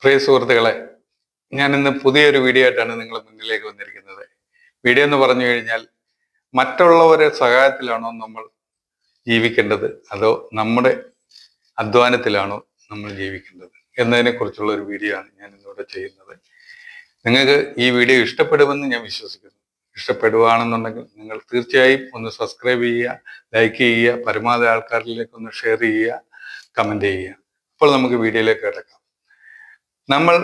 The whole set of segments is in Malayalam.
പ്രിയ സുഹൃത്തുക്കളെ, ഞാൻ ഇന്ന് പുതിയൊരു വീഡിയോ ആയിട്ടാണ് നിങ്ങളുടെ മുന്നിലേക്ക് വന്നിരിക്കുന്നത്. വീഡിയോ എന്ന് പറഞ്ഞു കഴിഞ്ഞാൽ, മറ്റുള്ളവരെ സഹായത്തിലാണോ നമ്മൾ ജീവിക്കേണ്ടത്, അതോ നമ്മുടെ അധ്വാനത്തിലാണോ നമ്മൾ ജീവിക്കേണ്ടത് എന്നതിനെ കുറിച്ചുള്ള ഒരു വീഡിയോ ആണ് ഞാൻ ഇന്നിവിടെ ചെയ്യുന്നത്. നിങ്ങൾക്ക് ഈ വീഡിയോ ഇഷ്ടപ്പെടുമെന്ന് ഞാൻ വിശ്വസിക്കുന്നു. ഇഷ്ടപ്പെടുകയാണെന്നുണ്ടെങ്കിൽ നിങ്ങൾ തീർച്ചയായും ഒന്ന് സബ്സ്ക്രൈബ് ചെയ്യുക, ലൈക്ക് ചെയ്യുക, പരമാവധി ആൾക്കാരിലേക്ക് ഒന്ന് ഷെയർ ചെയ്യുക, കമൻറ്റ് ചെയ്യുക. അപ്പോൾ നമുക്ക് വീഡിയോയിലേക്ക് കിടക്കാം. നമ്മൾ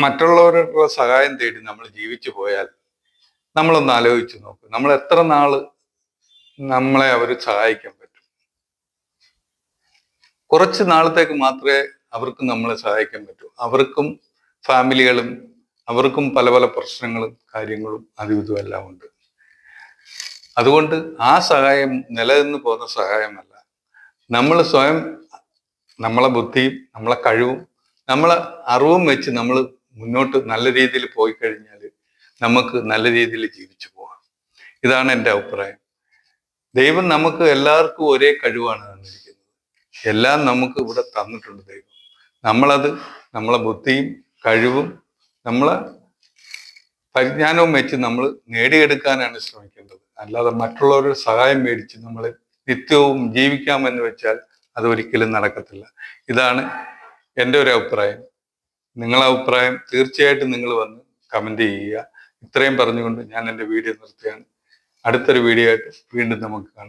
മറ്റുള്ളവരുടെ സഹായം തേടി നമ്മൾ ജീവിച്ചു പോയാൽ നമ്മളൊന്ന് ആലോചിച്ച് നോക്കും, നമ്മൾ എത്ര നാള് നമ്മളെ അവർ സഹായിക്കാൻ പറ്റും? കുറച്ച് നാളത്തേക്ക് മാത്രമേ അവർക്ക് നമ്മളെ സഹായിക്കാൻ പറ്റൂ. അവർക്കും ഫാമിലികളും, അവർക്കും പല പല പ്രശ്നങ്ങളും കാര്യങ്ങളും അതും ഇതും എല്ലാം ഉണ്ട്. അതുകൊണ്ട് ആ സഹായം നിലനിന്ന് പോകുന്ന സഹായമല്ല. നമ്മൾ സ്വയം നമ്മളെ ബുദ്ധിയും നമ്മളെ കഴിവും നമ്മളെ അറിവും വെച്ച് നമ്മൾ മുന്നോട്ട് നല്ല രീതിയിൽ പോയി കഴിഞ്ഞാൽ നമുക്ക് നല്ല രീതിയിൽ ജീവിച്ചു പോകാം. ഇതാണ് എൻ്റെ അഭിപ്രായം. ദൈവം നമുക്ക് എല്ലാവർക്കും ഒരേ കഴിവാണ് തന്നിരിക്കുന്നത്. എല്ലാം നമുക്ക് ഇവിടെ തന്നിട്ടുണ്ട് ദൈവം. നമ്മളത് നമ്മളെ ബുദ്ധിയും കഴിവും നമ്മളെ പരിജ്ഞാനവും വെച്ച് നമ്മൾ നേടിയെടുക്കാനാണ് ശ്രമിക്കേണ്ടത്. അല്ലാതെ മറ്റുള്ളവരുടെ സഹായം മേടിച്ച് നമ്മൾ നിത്യവും ജീവിക്കാമെന്ന് വെച്ചാൽ അത് ഒരിക്കലും നടക്കത്തില്ല. ഇതാണ് എൻ്റെ ഒരു അഭിപ്രായം. നിങ്ങളെ അഭിപ്രായം തീർച്ചയായിട്ടും നിങ്ങൾ വന്ന് കമൻറ്റ് ചെയ്യുക. ഇത്രയും പറഞ്ഞുകൊണ്ട് ഞാൻ എൻ്റെ വീഡിയോ നിർത്തുകയാണ്. അടുത്തൊരു വീഡിയോ ആയിട്ട് വീണ്ടും നമുക്ക് കാണാം.